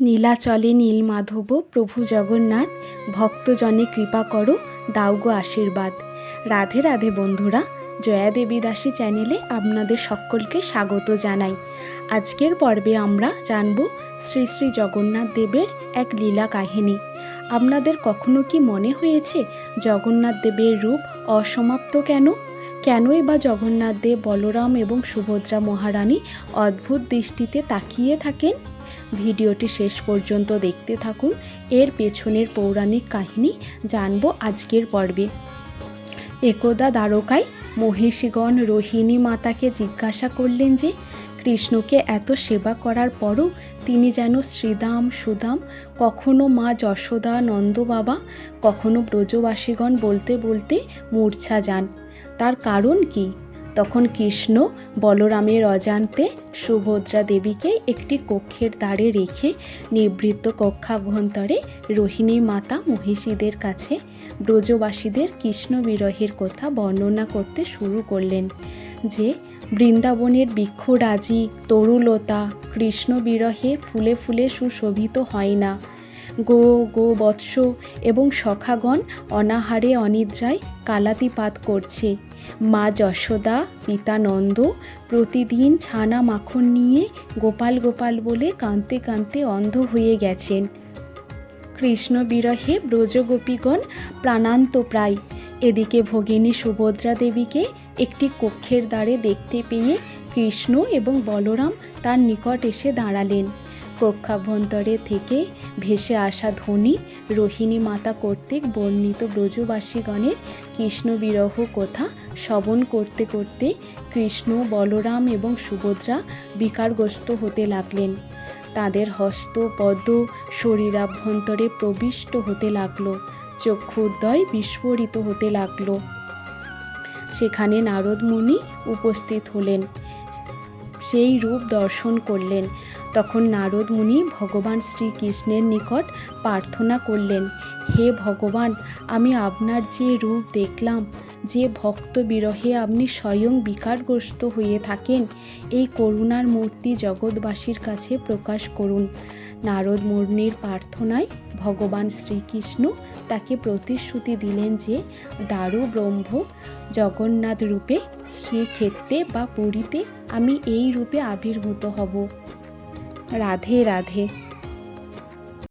নীলাচলে নীলমাধব প্রভু জগন্নাথ, ভক্তজনে কৃপা করো, দাও গো আশীর্বাদ। রাধে রাধে বন্ধুরা, জয়া দেবী দাসী চ্যানেলে আপনাদের সকলকে স্বাগত জানাই। আজকের পর্বে আমরা জানব শ্রী শ্রী জগন্নাথ দেবের এক লীলা কাহিনী। আপনাদের কখনো কি মনে হয়েছে জগন্নাথ দেবের রূপ অসমাপ্ত কেনই বা জগন্নাথ দেব বলরাম এবং সুভদ্রা মহারানী অদ্ভুত দৃষ্টিতে তাকিয়ে থাকেন? ভিডিওটি শেষ পর্যন্ত দেখতে থাকুন। এর পেছনের পৌরাণিক কাহিনী জানব আজকের পর্বে। একদা দ্বারকায় মহিষীগণ রোহিণী মাতাকে জিজ্ঞাসা করলেন যে কৃষ্ণকে এত সেবা করার পরও তিনি যেন শ্রীদাম সুদাম, কখনো মা যশোদা নন্দ বাবা, কখনো ব্রজবাসীগণ বলতে বলতে মূর্ছা যান, তার কারণ কি? তখন কৃষ্ণ বলরামের অজান্তে সুভদ্রা দেবীকে একটি কক্ষের দ্বারে রেখে নিভৃত কক্ষাভ্যন্তরে রোহিণী মাতা মহিষীদের কাছে ব্রজবাসীদের কৃষ্ণ বিরহের কথা বর্ণনা করতে শুরু করলেন যে বৃন্দাবনের বৃক্ষরাজি তরুলতা কৃষ্ণ বিরহে ফুলে ফুলে সুশোভিত হয় না। গো বৎস এবং সখাগণ অনাহারে অনিদ্রায় কালাতিপাত করছে। মা যশোদা পিতা নন্দ প্রতিদিন ছানা মাখন নিয়ে গোপাল গোপাল বলে কাঁদতে কাঁদতে অন্ধ হয়ে গেছেন। কৃষ্ণ বিরহে ব্রজগোপীগণ প্রাণান্ত প্রায়। এদিকে ভগিনী সুভদ্রা দেবীকে একটি কক্ষের দ্বারে দেখতে পেয়ে কৃষ্ণ এবং বলরাম তার নিকট এসে দাঁড়ালেন। কক্ষাভ্যন্তরে থেকে ভেসে আসা ধ্বনি রোহিণী মাতা কর্তৃক বর্ণিত ব্রজবাসীগণের কৃষ্ণ বিরহ কথা শ্রবণ করতে করতে কৃষ্ণ বলরাম এবং সুভদ্রা বিকারগ্রস্ত হতে লাগলেন। তাদের হস্ত পদ্ম শরীরাভ্যন্তরে প্রবিষ্ট হতে লাগলো, চক্ষুদ্বয় বিস্ফোরিত হতে লাগলো। সেখানে নারদ মুনি উপস্থিত হলেন, সেই রূপ দর্শন করলেন। তখন নারদ মুনি ভগবান শ্রীকৃষ্ণের নিকট প্রার্থনা করলেন, হে ভগবান, আমি আপনার যে রূপ দেখলাম, যে ভক্ত বিরহে আপনি স্বয়ং বিকারগ্রস্ত হয়ে থাকেন, এই করুণার মূর্তি জগৎবাসীর কাছে প্রকাশ করুন। নারদ মুনির প্রার্থনায় ভগবান শ্রীকৃষ্ণ তাকে প্রতিশ্রুতি দিলেন যে দারু ব্রহ্ম জগন্নাথ রূপে শ্রীক্ষেত্রে বা পুরীতে আমি এই রূপে আবির্ভূত হব। রাধে রাধে।